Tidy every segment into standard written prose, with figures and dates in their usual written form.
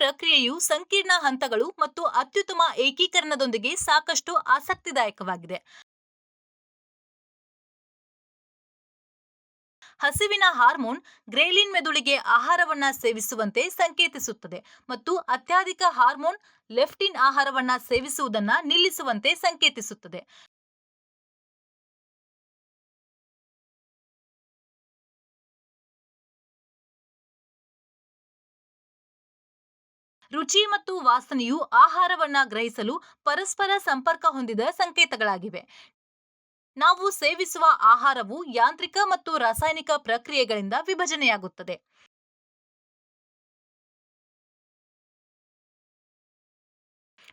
ಪ್ರಕ್ರಿಯೆಯು ಸಂಕೀರ್ಣ ಹಂತಗಳು ಮತ್ತು ಅತ್ಯುತ್ತಮ ಏಕೀಕರಣದೊಂದಿಗೆ ಸಾಕಷ್ಟು ಆಸಕ್ತಿದಾಯಕವಾಗಿದೆ. ಹಸಿವಿನ ಹಾರ್ಮೋನ್ ಗ್ರೇಲಿನ್ ಮೆದುಳಿಗೆ ಆಹಾರವನ್ನ ಸೇವಿಸುವಂತೆ ಸಂಕೇತಿಸುತ್ತದೆ ಮತ್ತು ಅತ್ಯಧಿಕ ಹಾರ್ಮೋನ್ ಲೆಫ್ಟಿನ್ ಆಹಾರವನ್ನ ಸೇವಿಸುವುದನ್ನ ನಿಲ್ಲಿಸುವಂತೆ ಸಂಕೇತಿಸುತ್ತದೆ. ರುಚಿ ಮತ್ತು ವಾಸನೆಯು ಆಹಾರವನ್ನ ಗ್ರಹಿಸಲು ಪರಸ್ಪರ ಸಂಪರ್ಕ ಹೊಂದಿದ ಸಂಕೇತಗಳಾಗಿವೆ. ನಾವು ಸೇವಿಸುವ ಆಹಾರವು ಯಾಂತ್ರಿಕ ಮತ್ತು ರಾಸಾಯನಿಕ ಪ್ರಕ್ರಿಯೆಗಳಿಂದ ವಿಭಜನೆಯಾಗುತ್ತದೆ.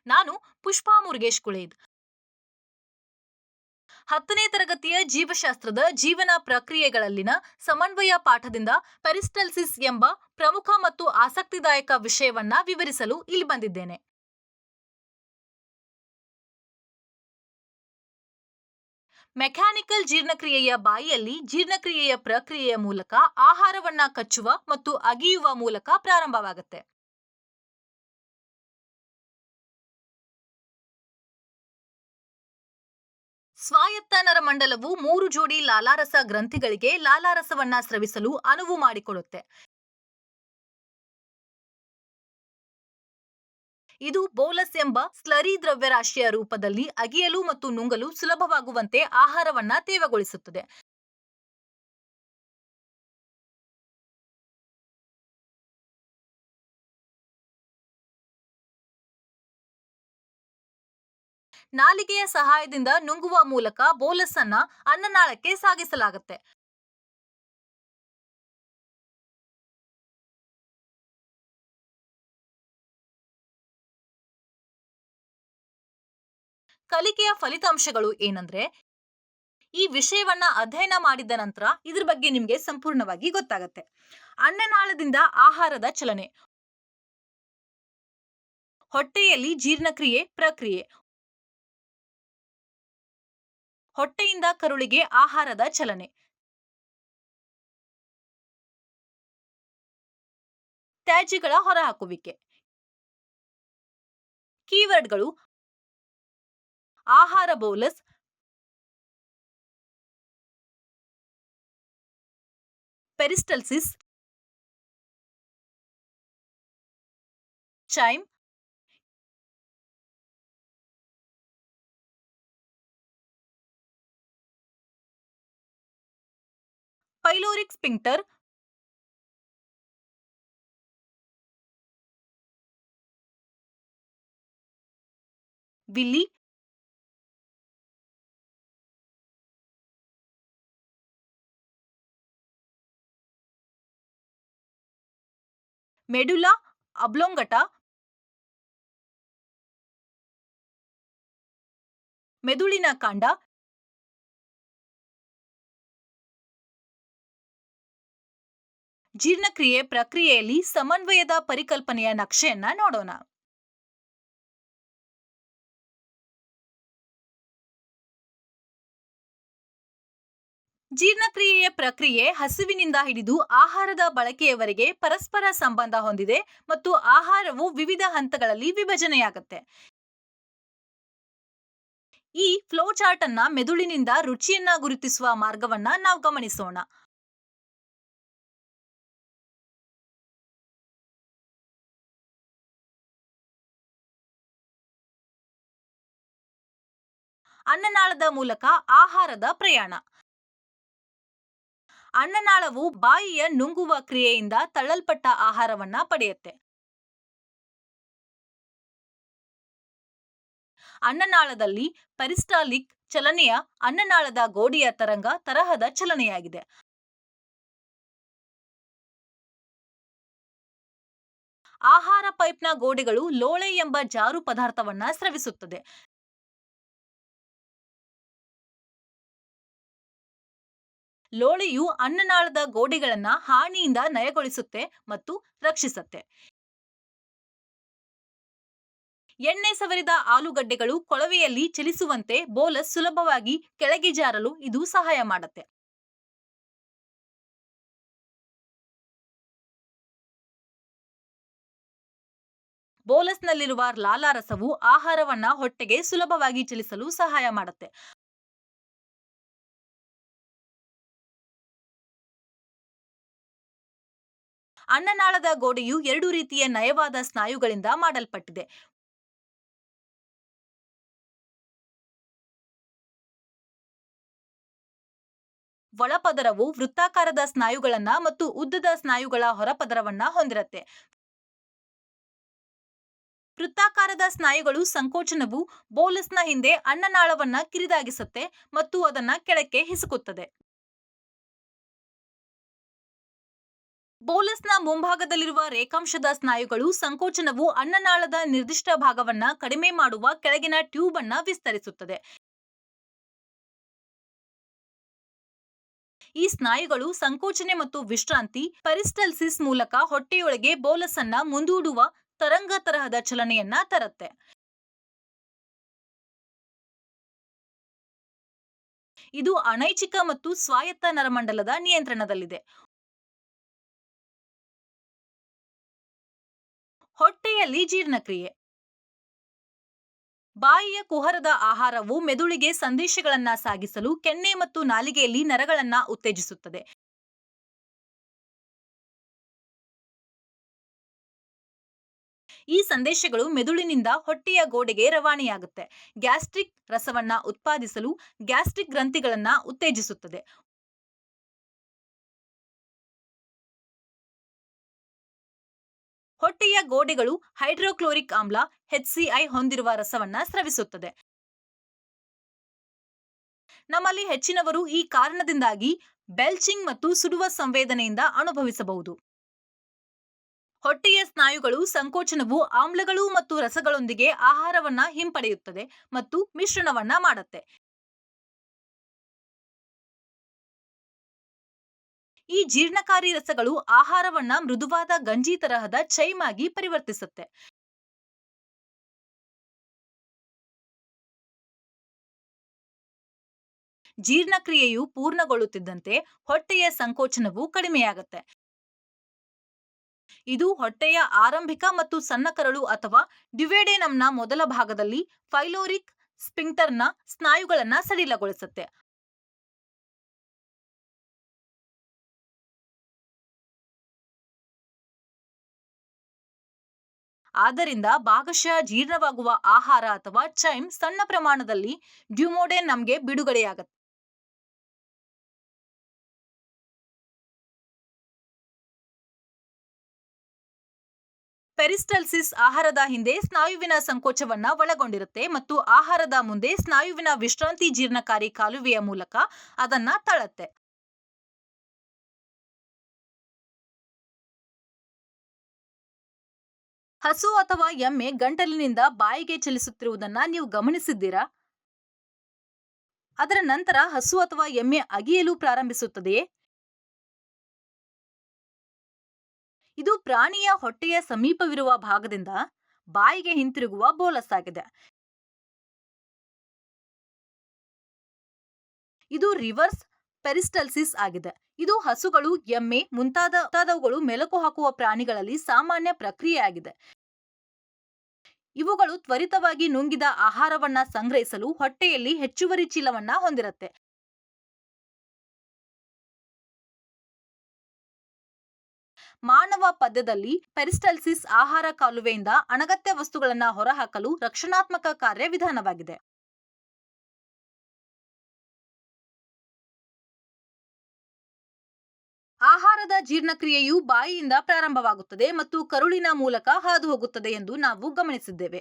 ನಾನು ಪುಷ್ಪಾ ಮುರುಗೇಶ್ ಕುಳೇದ್. 10ನೇ ತರಗತಿಯ ಜೀವಶಾಸ್ತ್ರದ ಜೀವನ ಪ್ರಕ್ರಿಯೆಗಳಲ್ಲಿನ ಸಮನ್ವಯ ಪಾಠದಿಂದ ಪೆರಿಸ್ಟಲ್ಸಿಸ್ ಎಂಬ ಪ್ರಮುಖ ಮತ್ತು ಆಸಕ್ತಿದಾಯಕ ವಿಷಯವನ್ನ ವಿವರಿಸಲು ಇಲ್ಲಿ ಬಂದಿದ್ದೇನೆ. ಮೆಕ್ಯಾನಿಕಲ್ ಜೀರ್ಣಕ್ರಿಯೆಯ ಬಾಯಿಯಲ್ಲಿ ಜೀರ್ಣಕ್ರಿಯೆಯ ಪ್ರಕ್ರಿಯೆಯ ಮೂಲಕ ಆಹಾರವನ್ನ ಕಚ್ಚುವ ಮತ್ತು ಅಗಿಯುವ ಮೂಲಕ ಪ್ರಾರಂಭವಾಗುತ್ತೆ. ಸ್ವಾಯತ್ತ ನರಮಂಡಲವು 3 ಜೋಡಿ ಲಾಲಾರಸ ಗ್ರಂಥಿಗಳಿಗೆ ಲಾಲಾರಸವನ್ನ ಸ್ರವಿಸಲು ಅನುವು ಮಾಡಿಕೊಡುತ್ತೆ. ಇದು ಬೋಲಸ್ ಎಂಬ ಸ್ಲರಿ ದ್ರವ್ಯರಾಶಿಯ ರೂಪದಲ್ಲಿ ಅಗಿಯಲು ಮತ್ತು ನುಂಗಲು ಸುಲಭವಾಗುವಂತೆ ಆಹಾರವನ್ನ ತೇವಗೊಳಿಸುತ್ತದೆ. ನಾಲಿಗೆಯ ಸಹಾಯದಿಂದ ನುಂಗುವ ಮೂಲಕ ಬೋಲಸ್ ಅನ್ನ ಅನ್ನನಾಳಕ್ಕೆ ಸಾಗಿಸಲಾಗುತ್ತೆ. ಕಲಿಕೆಯ ಫಲಿತಾಂಶಗಳು ಏನಂದ್ರೆ, ಈ ವಿಷಯವನ್ನ ಅಧ್ಯಯನ ಮಾಡಿದ ನಂತರ ಇದ್ರ ಬಗ್ಗೆ ನಿಮಗೆ ಸಂಪೂರ್ಣವಾಗಿ ಗೊತ್ತಾಗುತ್ತೆ. ಅನ್ನನಾಳದಿಂದ ಆಹಾರದ ಚಲನೆ, ಹೊಟ್ಟೆಯಲ್ಲಿ ಜೀರ್ಣಕ್ರಿಯೆ ಪ್ರಕ್ರಿಯೆ, ಹೊಟ್ಟೆಯಿಂದ ಕರುಳಿಗೆ ಆಹಾರದ ಚಲನೆ, ತ್ಯಾಜ್ಯಗಳ ಹೊರಹಾಕುವಿಕೆ. ಕೀವರ್ಡ್ಗಳು: ಆಹಾರ bolus, peristalsis, chyme, pyloric sphincter, villi, medulla oblongata, ಮೆದುಳಿನ ಕಾಂಡ, ಜೀರ್ಣಕ್ರಿಯೆ ಪ್ರಕ್ರಿಯೆಯಲ್ಲಿ ಸಮನ್ವಯದ ಪರಿಕಲ್ಪನೆಯ ನಕ್ಷೆಯನ್ನ ನೋಡೋಣ. ಜೀರ್ಣಕ್ರಿಯೆಯ ಪ್ರಕ್ರಿಯೆ ಹಸಿವಿನಿಂದ ಹಿಡಿದು ಆಹಾರದ ಬಳಕೆಯವರೆಗೆ ಪರಸ್ಪರ ಸಂಬಂಧ ಹೊಂದಿದೆ ಮತ್ತು ಆಹಾರವು ವಿವಿಧ ಹಂತಗಳಲ್ಲಿ ವಿಭಜನೆಯಾಗುತ್ತೆ. ಈ ಫ್ಲೋ ಚಾರ್ಟ್ ಅನ್ನ ಮೆದುಳಿನಿಂದ ರುಚಿಯನ್ನ ಗುರುತಿಸುವ ಮಾರ್ಗವನ್ನ ನಾವು ಗಮನಿಸೋಣ. ಅನ್ನನಾಳದ ಮೂಲಕ ಆಹಾರದ ಪ್ರಯಾಣ. ಅನ್ನನಾಳವು ಬಾಯಿಯ ನುಂಗುವ ಕ್ರಿಯೆಯಿಂದ ತಳ್ಳಲ್ಪಟ್ಟ ಆಹಾರವನ್ನ ಪಡೆಯುತ್ತೆ. ಅನ್ನನಾಳದಲ್ಲಿ ಪೆರಿಸ್ಟಾಲಿಕ್ ಚಲನೆಯ ಅನ್ನನಾಳದ ಗೋಡೆಯ ತರಹದ ಚಲನೆಯಾಗಿದೆ. ಆಹಾರ ಪೈಪ್ನ ಗೋಡೆಗಳು ಲೋಳೆ ಎಂಬ ಜಾರು ಪದಾರ್ಥವನ್ನ ಸ್ರವಿಸುತ್ತದೆ. ಲೋಳೆಯು ಅನ್ನನಾಳದ ಗೋಡೆಗಳನ್ನ ಹಾನಿಯಿಂದ ನಯಗೊಳಿಸುತ್ತೆ ಮತ್ತು ರಕ್ಷಿಸುತ್ತೆ. ಎಣ್ಣೆ ಸವರಿದ ಆಲೂಗಡ್ಡೆಗಳು ಕೊಳವೆಯಲ್ಲಿ ಚಲಿಸುವಂತೆ ಬೋಲಸ್ ಸುಲಭವಾಗಿ ಕೆಳಗೆ ಜಾರಲು ಇದು ಸಹಾಯ ಮಾಡುತ್ತೆ. ಬೋಲಸ್ನಲ್ಲಿರುವ ಲಾಲಾರಸವು ಆಹಾರವನ್ನ ಹೊಟ್ಟೆಗೆ ಸುಲಭವಾಗಿ ಚಲಿಸಲು ಸಹಾಯ ಮಾಡುತ್ತೆ. ಅನ್ನನಾಳದ ಗೋಡೆಯು 2 ರೀತಿಯ ನಯವಾದ ಸ್ನಾಯುಗಳಿಂದ ಮಾಡಲ್ಪಟ್ಟಿದೆ. ಒಳಪದರವು ವೃತ್ತಾಕಾರದ ಸ್ನಾಯುಗಳನ್ನ ಮತ್ತು ಉದ್ದದ ಸ್ನಾಯುಗಳ ಹೊರಪದರವನ್ನ ಹೊಂದಿರುತ್ತೆ. ವೃತ್ತಾಕಾರದ ಸ್ನಾಯುಗಳು ಸಂಕೋಚನವು ಬೋಲಸ್ನ ಹಿಂದೆ ಅನ್ನನಾಳವನ್ನ ಕಿರಿದಾಗಿಸುತ್ತೆ ಮತ್ತು ಅದನ್ನ ಕೆಳಕ್ಕೆ ಹಿಸುಕುತ್ತದೆ. ಬೋಲಸ್ನ ಮುಂಭಾಗದಲ್ಲಿರುವ ರೇಖಾಂಶದ ಸ್ನಾಯುಗಳು ಸಂಕೋಚನವು ಅನ್ನನಾಳದ ನಿರ್ದಿಷ್ಟ ಭಾಗವನ್ನ ಕಡಿಮೆ ಮಾಡುವ ಕೆಳಗಿನ ಟ್ಯೂಬ್ ಅನ್ನ ವಿಸ್ತರಿಸುತ್ತದೆ. ಈ ಸ್ನಾಯುಗಳು ಸಂಕೋಚನೆ ಮತ್ತು ವಿಶ್ರಾಂತಿ ಪೆರಿಸ್ಟಲ್ಸಿಸ್ ಮೂಲಕ ಹೊಟ್ಟೆಯೊಳಗೆ ಬೋಲಸ್ ಅನ್ನ ಮುಂದೂಡುವ ತರಂಗ ತರಹದ ಚಲನೆಯನ್ನ ತರುತ್ತೆ. ಇದು ಅನೈಚ್ಛಿಕ ಮತ್ತು ಸ್ವಾಯತ್ತ ನರಮಂಡಲದ ನಿಯಂತ್ರಣದಲ್ಲಿದೆ. ಹೊಟ್ಟೆಯಲ್ಲಿ ಜೀರ್ಣಕ್ರಿಯೆ. ಬಾಯಿಯ ಕುಹರದ ಆಹಾರವು ಮೆದುಳಿಗೆ ಸಂದೇಶಗಳನ್ನ ಸಾಗಿಸಲು ಕೆನ್ನೆ ಮತ್ತು ನಾಲಿಗೆಯಲ್ಲಿ ನರಗಳನ್ನ ಉತ್ತೇಜಿಸುತ್ತದೆ. ಈ ಸಂದೇಶಗಳು ಮೆದುಳಿನಿಂದ ಹೊಟ್ಟೆಯ ಗೋಡೆಗೆ ರವಾನೆಯಾಗುತ್ತೆ. ಗ್ಯಾಸ್ಟ್ರಿಕ್ ರಸವನ್ನ ಉತ್ಪಾದಿಸಲು ಗ್ಯಾಸ್ಟ್ರಿಕ್ ಗ್ರಂಥಿಗಳನ್ನ ಉತ್ತೇಜಿಸುತ್ತದೆ. ಹೊಟ್ಟೆಯ ಗೋಡೆಗಳು ಹೈಡ್ರೋಕ್ಲೋರಿಕ್ ಆಮ್ಲ HCl ಹೊಂದಿರುವ ರಸವನ್ನ ಸ್ರವಿಸುತ್ತದೆ. ನಮ್ಮಲ್ಲಿ ಹೆಚ್ಚಿನವರು ಈ ಕಾರಣದಿಂದಾಗಿ ಬೆಲ್ಚಿಂಗ್ ಮತ್ತು ಸುಡುವ ಸಂವೇದನೆಯಿಂದ ಅನುಭವಿಸಬಹುದು. ಹೊಟ್ಟೆಯ ಸ್ನಾಯುಗಳು ಸಂಕೋಚನವು ಆಮ್ಲಗಳು ಮತ್ತು ರಸಗಳೊಂದಿಗೆ ಆಹಾರವನ್ನ ಹಿಂಪಡೆಯುತ್ತದೆ ಮತ್ತು ಮಿಶ್ರಣವನ್ನ ಮಾಡುತ್ತೆ. ಈ ಜೀರ್ಣಕಾರಿ ರಸಗಳು ಆಹಾರವನ್ನ ಮೃದುವಾದ ಗಂಜಿ ತರಹದ ಚೈಮ್ ಆಗಿ ಪರಿವರ್ತಿಸುತ್ತೆ. ಜೀರ್ಣಕ್ರಿಯೆಯು ಪೂರ್ಣಗೊಳ್ಳುತ್ತಿದ್ದಂತೆ ಹೊಟ್ಟೆಯ ಸಂಕೋಚನವು ಕಡಿಮೆಯಾಗುತ್ತೆ. ಇದು ಹೊಟ್ಟೆಯ ಆರಂಭಿಕ ಮತ್ತು ಸಣ್ಣ ಕರಳು ಅಥವಾ ಡ್ಯುವೋಡೆನಮ್ನ ಮೊದಲ ಭಾಗದಲ್ಲಿ ಪೈಲೋರಿಕ್ ಸ್ಫಿಂಕ್ಟರ್ನ ಸ್ನಾಯುಗಳನ್ನ ಸಡಿಲಗೊಳಿಸುತ್ತೆ. ಆದ್ದರಿಂದ ಭಾಗಶಃ ಜೀರ್ಣವಾಗುವ ಆಹಾರ ಅಥವಾ ಚೈಮ್ ಸಣ್ಣ ಪ್ರಮಾಣದಲ್ಲಿ ಡ್ಯುವೋಡೆನಮ್ಗೆ ಬಿಡುಗಡೆಯಾಗುತ್ತೆ. ಪೆರಿಸ್ಟಲ್ಸಿಸ್ ಆಹಾರದ ಹಿಂದೆ ಸ್ನಾಯುವಿನ ಸಂಕೋಚವನ್ನ ಒಳಗೊಂಡಿರುತ್ತೆ ಮತ್ತು ಆಹಾರದ ಮುಂದೆ ಸ್ನಾಯುವಿನ ವಿಶ್ರಾಂತಿ ಜೀರ್ಣಕಾರಿ ಕಾಲುವೆಯ ಮೂಲಕ ಅದನ್ನ ತಳ್ಳುತ್ತೆ. ಹಸು ಅಥವಾ ಎಮ್ಮೆ ಗಂಟಲಿನಿಂದ ಬಾಯಿಗೆ ಚಲಿಸುತ್ತಿರುವುದನ್ನ ನೀವು ಗಮನಿಸಿದ್ದೀರಾ? ಅದರ ನಂತರ ಹಸು ಅಥವಾ ಎಮ್ಮೆ ಅಗಿಯಲು ಪ್ರಾರಂಭಿಸುತ್ತದೆಯೇ? ಇದು ಪ್ರಾಣಿಯ ಹೊಟ್ಟೆಯ ಸಮೀಪವಿರುವ ಭಾಗದಿಂದ ಬಾಯಿಗೆ ಹಿಂತಿರುಗುವ ಬೋಲಸ್ ಆಗಿದೆ. ಇದು ರಿವರ್ಸ್ ಪೆರಿಸ್ಟಲ್ಸಿಸ್ ಆಗಿದೆ. ಇದು ಹಸುಗಳು, ಎಮ್ಮೆ ಮುಂತಾದವುಗಳು ಮೆಲುಕು ಹಾಕುವ ಪ್ರಾಣಿಗಳಲ್ಲಿ ಸಾಮಾನ್ಯ ಪ್ರಕ್ರಿಯೆಯಾಗಿದೆ. ಇವುಗಳು ತ್ವರಿತವಾಗಿ ನುಂಗಿದ ಆಹಾರವನ್ನ ಸಂಗ್ರಹಿಸಲು ಹೊಟ್ಟೆಯಲ್ಲಿ ಹೆಚ್ಚುವರಿ ಚೀಲವನ್ನ ಹೊಂದಿರುತ್ತೆ. ಮಾನವ ಪದ್ಯದಲ್ಲಿ ಪೆರಿಸ್ಟಲ್ಸಿಸ್ ಆಹಾರ ಕಾಲುವೆಯಿಂದ ಅನಗತ್ಯ ವಸ್ತುಗಳನ್ನ ಹೊರಹಾಕಲು ರಕ್ಷಣಾತ್ಮಕ ಕಾರ್ಯವಿಧಾನವಾಗಿದೆ. ಆಹಾರದ ಜೀರ್ಣಕ್ರಿಯೆಯು ಬಾಯಿಯಿಂದ ಪ್ರಾರಂಭವಾಗುತ್ತದೆ ಮತ್ತು ಕರುಳಿನ ಮೂಲಕ ಹಾದು ಹೋಗುತ್ತದೆ ಎಂದು ನಾವು ಗಮನಿಸಿದ್ದೇವೆ.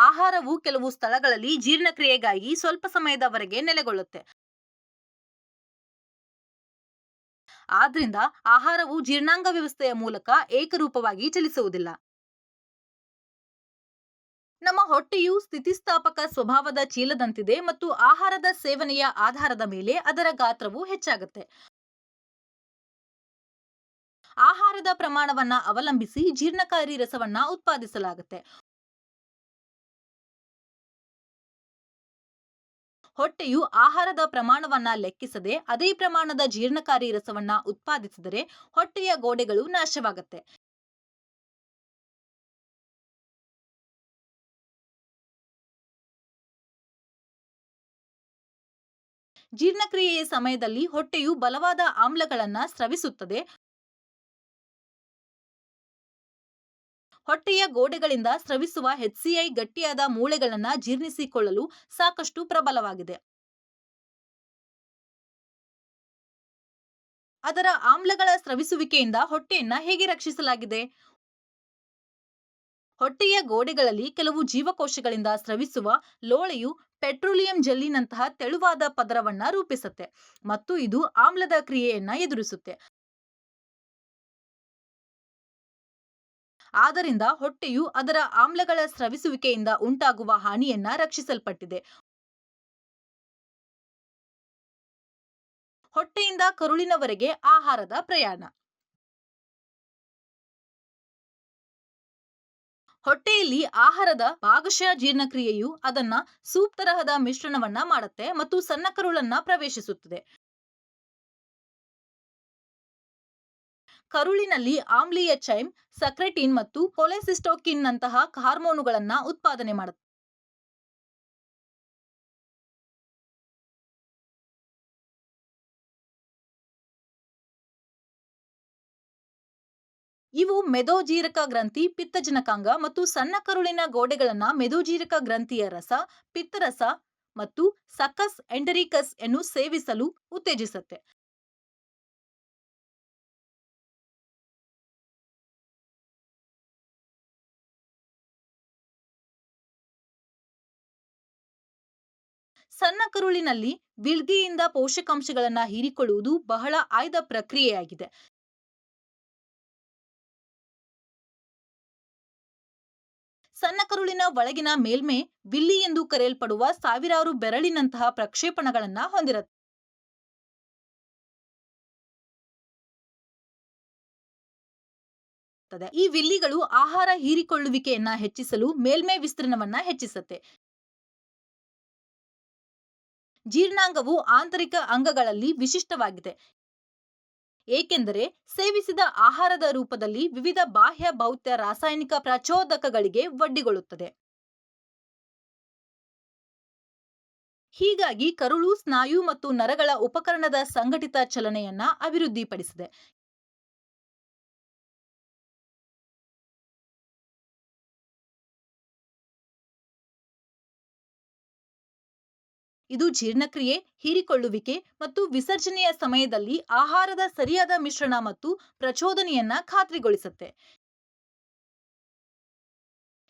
ಆಹಾರವು ಕೆಲವು ಸ್ಥಳಗಳಲ್ಲಿ ಜೀರ್ಣಕ್ರಿಯೆಗಾಗಿ ಸ್ವಲ್ಪ ಸಮಯದವರೆಗೆ ನೆಲೆಗೊಳ್ಳುತ್ತೆ. ಆದ್ರಿಂದ ಆಹಾರವು ಜೀರ್ಣಾಂಗ ವ್ಯವಸ್ಥೆಯ ಮೂಲಕ ಏಕರೂಪವಾಗಿ ಚಲಿಸುವುದಿಲ್ಲ. ನಮ್ಮ ಹೊಟ್ಟೆಯು ಸ್ಥಿತಿಸ್ಥಾಪಕ ಸ್ವಭಾವದ ಚೀಲದಂತಿದೆ ಮತ್ತು ಆಹಾರದ ಸೇವನೆಯ ಆಧಾರದ ಮೇಲೆ ಅದರ ಗಾತ್ರವು ಹೆಚ್ಚಾಗುತ್ತೆ. ಆಹಾರದ ಪ್ರಮಾಣವನ್ನ ಅವಲಂಬಿಸಿ ಜೀರ್ಣಕಾರಿ ರಸವನ್ನ ಉತ್ಪಾದಿಸಲಾಗುತ್ತೆ. ಹೊಟ್ಟೆಯು ಆಹಾರದ ಪ್ರಮಾಣವನ್ನ ಲೆಕ್ಕಿಸದೆ ಅದೇ ಪ್ರಮಾಣದ ಜೀರ್ಣಕಾರಿ ರಸವನ್ನ ಉತ್ಪಾದಿಸಿದರೆ ಹೊಟ್ಟೆಯ ಗೋಡೆಗಳು ನಾಶವಾಗುತ್ತೆ. ಜೀರ್ಣಕ್ರಿಯೆಯ ಸಮಯದಲ್ಲಿ ಹೊಟ್ಟೆಯು ಬಲವಾದ ಆಮ್ಲಗಳನ್ನು ಸ್ರವಿಸುತ್ತದೆ. ಹೊಟ್ಟೆಯ ಗೋಡೆಗಳಿಂದ ಸ್ರವಿಸುವ HCI ಗಟ್ಟಿಯಾದ ಮೂಳೆಗಳನ್ನು ಜೀರ್ಣಿಸಿಕೊಳ್ಳಲು ಸಾಕಷ್ಟು ಪ್ರಬಲವಾಗಿದೆ. ಅದರ ಆಮ್ಲಗಳ ಸ್ರವಿಸುವಿಕೆಯಿಂದ ಹೊಟ್ಟೆಯನ್ನ ಹೇಗೆ ರಕ್ಷಿಸಲಾಗಿದೆ? ಹೊಟ್ಟೆಯ ಗೋಡೆಗಳಲ್ಲಿ ಕೆಲವು ಜೀವಕೋಶಗಳಿಂದ ಸ್ರವಿಸುವ ಲೋಳೆಯು ಪೆಟ್ರೋಲಿಯಂ ಜೆಲ್ಲಿನಂತಹ ತೆಳುವಾದ ಪದರವನ್ನ ರೂಪಿಸುತ್ತೆ ಮತ್ತು ಇದು ಆಮ್ಲದ ಕ್ರಿಯೆಯನ್ನ ಎದುರಿಸುತ್ತೆ. ಆದ್ದರಿಂದ ಹೊಟ್ಟೆಯು ಅದರ ಆಮ್ಲಗಳ ಸ್ರವಿಸುವಿಕೆಯಿಂದ ಉಂಟಾಗುವ ಹಾನಿಯನ್ನ ರಕ್ಷಿಸಲ್ಪಟ್ಟಿದೆ. ಹೊಟ್ಟೆಯಿಂದ ಕರುಳಿನವರೆಗೆ ಆಹಾರದ ಪ್ರಯಾಣ. ಹೊಟ್ಟೆಯಲ್ಲಿ ಆಹಾರದ ಭಾಗಶಃ ಜೀರ್ಣಕ್ರಿಯೆಯು ಅದನ್ನ ಸೂಪ್ ತರಹದ ಮಿಶ್ರಣವನ್ನ ಮಾಡುತ್ತೆ ಮತ್ತು ಸಣ್ಣ ಕರುಳನ್ನ ಪ್ರವೇಶಿಸುತ್ತದೆ. ಕರುಳಿನಲ್ಲಿ ಆಮ್ಲೀಯ ಚೈಮ್, ಸಕ್ರೆಟಿನ್ ಮತ್ತು ಕೊಲೆಸಿಸ್ಟೋಕಿನ್ ನಂತಹ ಹಾರ್ಮೋನುಗಳನ್ನ ಉತ್ಪಾದನೆ ಮಾಡುತ್ತೆ. ಇವು ಮೆದೋಜೀರಕ ಗ್ರಂಥಿ, ಪಿತ್ತಜನಕಾಂಗ ಮತ್ತು ಸಣ್ಣ ಕರುಳಿನ ಗೋಡೆಗಳನ್ನ ಮೆದೋಜೀರಕ ಗ್ರಂಥಿಯ ರಸ, ಪಿತ್ತರಸ ಮತ್ತು ಸಕ್ಕಸ್ ಎಂಟರಿಕಸ್ ಅನ್ನು ಸೇವಿಸಲು ಉತ್ತೇಜಿಸುತ್ತೆ. ಸಣ್ಣ ಕರುಳಿನಲ್ಲಿ ವಿಳ್ಗಿಯಿಂದ ಪೋಷಕಾಂಶಗಳನ್ನು ಹೀರಿಕೊಳ್ಳುವುದು ಬಹಳ ಆಯ್ದ ಪ್ರಕ್ರಿಯೆಯಾಗಿದೆ. ಸಣ್ಣ ಕರುಳಿನ ಒಳಗಿನ ಮೇಲ್ಮೆ ವಿಲ್ಲಿ ಎಂದು ಕರೆಯಲ್ಪಡುವ ಸಾವಿರಾರು ಬೆರಳಿನಂತಹ ಪ್ರಕ್ಷೇಪಣಗಳನ್ನ ಹೊಂದಿರುತ್ತೆ. ಈ ವಿಲ್ಲಿಗಳು ಆಹಾರ ಹೀರಿಕೊಳ್ಳುವಿಕೆಯನ್ನ ಹೆಚ್ಚಿಸಲು ಮೇಲ್ಮೈ ವಿಸ್ತೀರ್ಣವನ್ನ ಹೆಚ್ಚಿಸುತ್ತೆ. ಜೀರ್ಣಾಂಗವು ಆಂತರಿಕ ಅಂಗಗಳಲ್ಲಿ ವಿಶಿಷ್ಟವಾಗಿದೆ, ಏಕೆಂದರೆ ಸೇವಿಸಿದ ಆಹಾರದ ರೂಪದಲ್ಲಿ ವಿವಿಧ ಬಾಹ್ಯ ಭೌತ್ಯ ರಾಸಾಯನಿಕ ಪ್ರಚೋದಕಗಳಿಗೆ ಒಡ್ಡಿಕೊಳ್ಳುತ್ತದೆ. ಹೀಗಾಗಿ ಕರುಳು ಸ್ನಾಯು ಮತ್ತು ನರಗಳ ಉಪಕರಣದ ಸಂಘಟಿತ ಚಲನೆಯನ್ನ ಅಭಿವೃದ್ಧಿಪಡಿಸಿದೆ. ಇದು ಜೀರ್ಣಕ್ರಿಯೆ, ಹೀರಿಕೊಳ್ಳುವಿಕೆ ಮತ್ತು ವಿಸರ್ಜನೆಯ ಸಮಯದಲ್ಲಿ ಆಹಾರದ ಸರಿಯಾದ ಮಿಶ್ರಣ ಮತ್ತು ಪ್ರಚೋದನೆಯನ್ನ ಖಾತ್ರಿಗೊಳಿಸುತ್ತೆ.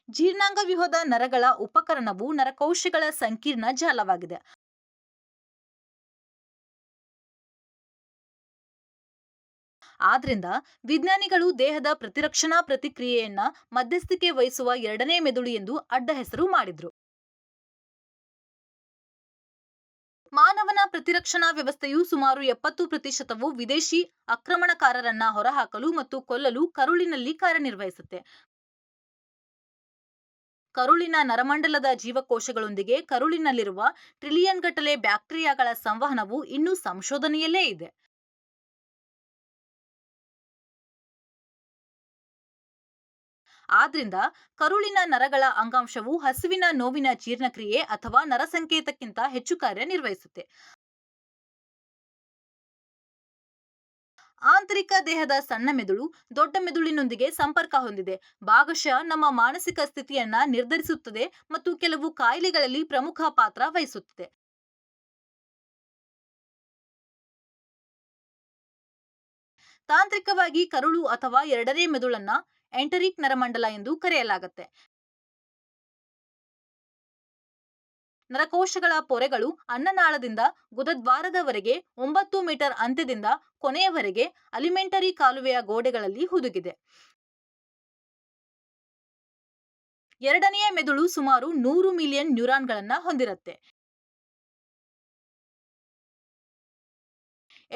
ಜೀರ್ಣಾಂಗ ವ್ಯೂಹದ ನರಗಳ ಉಪಕರಣವು ನರಕೋಶಗಳ ಸಂಕೀರ್ಣ ಜಾಲವಾಗಿದೆ. ಆದ್ರಿಂದ ವಿಜ್ಞಾನಿಗಳು ದೇಹದ ಪ್ರತಿರಕ್ಷಣಾ ಪ್ರತಿಕ್ರಿಯೆಯನ್ನ ಮಧ್ಯಸ್ಥಿಕೆ ವಹಿಸುವ ಎರಡನೇ ಮೆದುಳು ಎಂದು ಅಡ್ಡ ಹೆಸರು ಮಾಡಿದ್ರು. ಮಾನವನ ಪ್ರತಿರಕ್ಷಣಾ ವ್ಯವಸ್ಥೆಯು ಸುಮಾರು 70% ವಿದೇಶಿ ಆಕ್ರಮಣಕಾರರನ್ನ ಹೊರಹಾಕಲು ಮತ್ತು ಕೊಲ್ಲಲು ಕರುಳಿನಲ್ಲಿ ಕಾರ್ಯನಿರ್ವಹಿಸುತ್ತೆ. ಕರುಳಿನ ನರಮಂಡಲದ ಜೀವಕೋಶಗಳೊಂದಿಗೆ ಕರುಳಿನಲ್ಲಿರುವ ಟ್ರಿಲಿಯನ್ ಗಟ್ಟಲೆ ಬ್ಯಾಕ್ಟೀರಿಯಾಗಳ ಸಂವಹನವು ಇನ್ನೂ ಸಂಶೋಧನೆಯಲ್ಲೇ ಇದೆ. ಆದ್ರಿಂದ ಕರುಳಿನ ನರಗಳ ಅಂಗಾಂಶವು ಹಸುವಿನ ನೋವಿನ ಜೀರ್ಣಕ್ರಿಯೆ ಅಥವಾ ನರಸಂಕೇತಕ್ಕಿಂತ ಹೆಚ್ಚು ಕಾರ್ಯನಿರ್ವಹಿಸುತ್ತೆ. ಆಂತರಿಕ ದೇಹದ ಸಣ್ಣ ಮೆದುಳು ದೊಡ್ಡ ಮೆದುಳಿನೊಂದಿಗೆ ಸಂಪರ್ಕ ಹೊಂದಿದೆ, ಭಾಗಶಃ ನಮ್ಮ ಮಾನಸಿಕ ಸ್ಥಿತಿಯನ್ನ ನಿರ್ಧರಿಸುತ್ತದೆ ಮತ್ತು ಕೆಲವು ಕಾಯಿಲೆಗಳಲ್ಲಿ ಪ್ರಮುಖ ಪಾತ್ರ ವಹಿಸುತ್ತದೆ. ತಾಂತ್ರಿಕವಾಗಿ ಕರುಳು ಅಥವಾ ಎರಡನೇ ಮೆದುಳನ್ನ ಎಂಟರಿಕ್ ನರಮಂಡಲ ಎಂದು ಕರೆಯಲಾಗುತ್ತೆ. ನರಕೋಶಗಳ ಪೊರೆಗಳು ಅನ್ನನಾಳದಿಂದ ಗುದದ್ವಾರದವರೆಗೆ 9 ಮೀಟರ್ ಅಂತ್ಯದಿಂದ ಕೊನೆಯವರೆಗೆ ಅಲಿಮೆಂಟರಿ ಕಾಲುವೆಯ ಗೋಡೆಗಳಲ್ಲಿ ಹುದುಗಿದೆ. ಎರಡನೆಯ ಮೆದುಳು ಸುಮಾರು 100 ಮಿಲಿಯನ್ ನ್ಯೂರಾನ್ಗಳನ್ನ ಹೊಂದಿರುತ್ತೆ.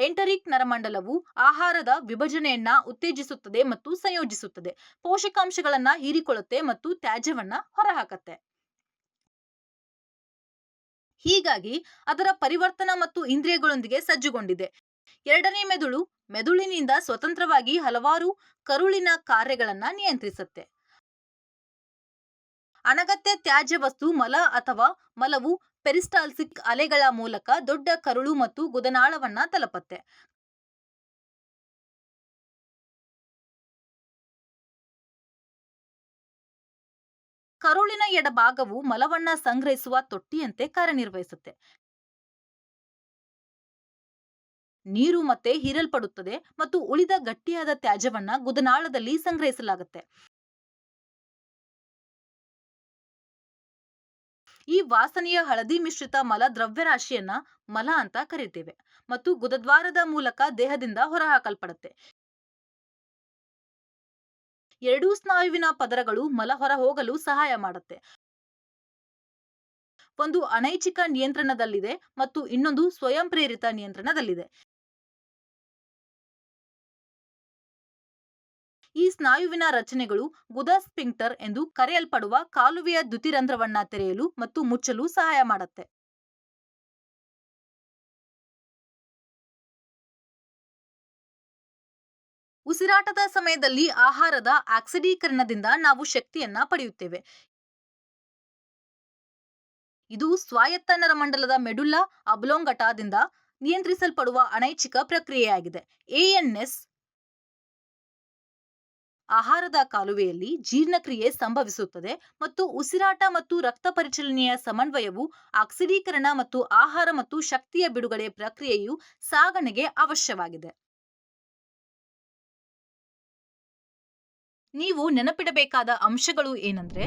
ಎಂಟರಿಕ್ ನರಮಂಡಲವು ಆಹಾರದ ವಿಭಜನೆಯನ್ನ ಉತ್ತೇಜಿಸುತ್ತದೆ ಮತ್ತು ಸಂಯೋಜಿಸುತ್ತದೆ, ಪೋಷಕಾಂಶಗಳನ್ನ ಹೀರಿಕೊಳ್ಳುತ್ತೆ ಮತ್ತು ತ್ಯಾಜ್ಯವನ್ನ ಹೊರಹಾಕತ್ತೆ. ಹೀಗಾಗಿ ಅದರ ಪರಿವರ್ತನಾ ಮತ್ತು ಇಂದ್ರಿಯಗಳೊಂದಿಗೆ ಸಜ್ಜುಗೊಂಡಿದೆ. ಎರಡನೇ ಮೆದುಳು ಮೆದುಳಿನಿಂದ ಸ್ವತಂತ್ರವಾಗಿ ಹಲವಾರು ಕರುಳಿನ ಕಾರ್ಯಗಳನ್ನ ನಿಯಂತ್ರಿಸುತ್ತೆ. ಅನಗತ್ಯ ತ್ಯಾಜ್ಯ ವಸ್ತು ಮಲ ಅಥವಾ ಮಲವು ಪೆರಿಸ್ಟಾಲ್ಸಿಕ್ ಅಲೆಗಳ ಮೂಲಕ ದೊಡ್ಡ ಕರುಳು ಮತ್ತು ಗುದನಾಳವನ್ನ ತಲುಪತ್ತೆ. ಕರುಳಿನ ಎಡಭಾಗವು ಮಲವನ್ನ ಸಂಗ್ರಹಿಸುವ ತೊಟ್ಟಿಯಂತೆ ಕಾರ್ಯನಿರ್ವಹಿಸುತ್ತೆ. ನೀರು ಮತ್ತೆ ಹೀರಲ್ಪಡುತ್ತದೆ ಮತ್ತು ಉಳಿದ ಗಟ್ಟಿಯಾದ ತ್ಯಾಜ್ಯವನ್ನ ಗುದನಾಳದಲ್ಲಿ ಸಂಗ್ರಹಿಸಲಾಗುತ್ತೆ. ಈ ವಾಸನೆಯ ಹಳದಿ ಮಿಶ್ರಿತ ಮಲ ದ್ರವ್ಯರಾಶಿಯನ್ನ ಮಲ ಅಂತ ಕರೀತೇವೆ ಮತ್ತು ಗುದದ್ವಾರದ ಮೂಲಕ ದೇಹದಿಂದ ಹೊರಹಾಕಲ್ಪಡುತ್ತೆ. ಎರಡೂ ಸ್ನಾಯುವಿನ ಪದರಗಳು ಮಲ ಹೊರ ಹೋಗಲು ಸಹಾಯ ಮಾಡುತ್ತೆ. ಒಂದು ಅನೈಚ್ಛಿಕ ನಿಯಂತ್ರಣದಲ್ಲಿದೆ ಮತ್ತು ಇನ್ನೊಂದು ಸ್ವಯಂ ಪ್ರೇರಿತ ನಿಯಂತ್ರಣದಲ್ಲಿದೆ. ಈ ಸ್ನಾಯುವಿನ ರಚನೆಗಳು ಗುದ ಸ್ಪಿಂಕ್ಟರ್ ಎಂದು ಕರೆಯಲ್ಪಡುವ ಕಾಲುವೆಯ ದ್ಯುತಿರಂಧ್ರವನ್ನ ತೆರೆಯಲು ಮತ್ತು ಮುಚ್ಚಲು ಸಹಾಯ ಮಾಡುತ್ತೆ. ಉಸಿರಾಟದ ಸಮಯದಲ್ಲಿ ಆಹಾರದ ಆಕ್ಸಿಡೀಕರಣದಿಂದ ನಾವು ಶಕ್ತಿಯನ್ನ ಪಡೆಯುತ್ತೇವೆ. ಇದು ಸ್ವಾಯತ್ತ ನರಮಂಡಲದ ಮೆಡುಲ್ಲಾ ಅಬ್ಲೊಂಗಟಾದಿಂದ ನಿಯಂತ್ರಿಸಲ್ಪಡುವ ಅನೈಚ್ಛಿಕ ಪ್ರಕ್ರಿಯೆಯಾಗಿದೆ. ಎಎನ್ಎಸ್ ಆಹಾರದ ಕಾಲುವೆಯಲ್ಲಿ ಜೀರ್ಣಕ್ರಿಯೆ ಸಂಭವಿಸುತ್ತದೆ ಮತ್ತು ಉಸಿರಾಟ ಮತ್ತು ರಕ್ತ ಪರಿಚಲನೆಯ ಸಮನ್ವಯವು ಆಕ್ಸಿಡೀಕರಣ ಮತ್ತು ಆಹಾರ ಮತ್ತು ಶಕ್ತಿಯ ಬಿಡುಗಡೆ ಪ್ರಕ್ರಿಯೆಯು ಸಾಗಣೆಗೆ ಅವಶ್ಯವಾಗಿದೆ. ನೀವು ನೆನಪಿಡಬೇಕಾದ ಅಂಶಗಳು ಏನಂದ್ರೆ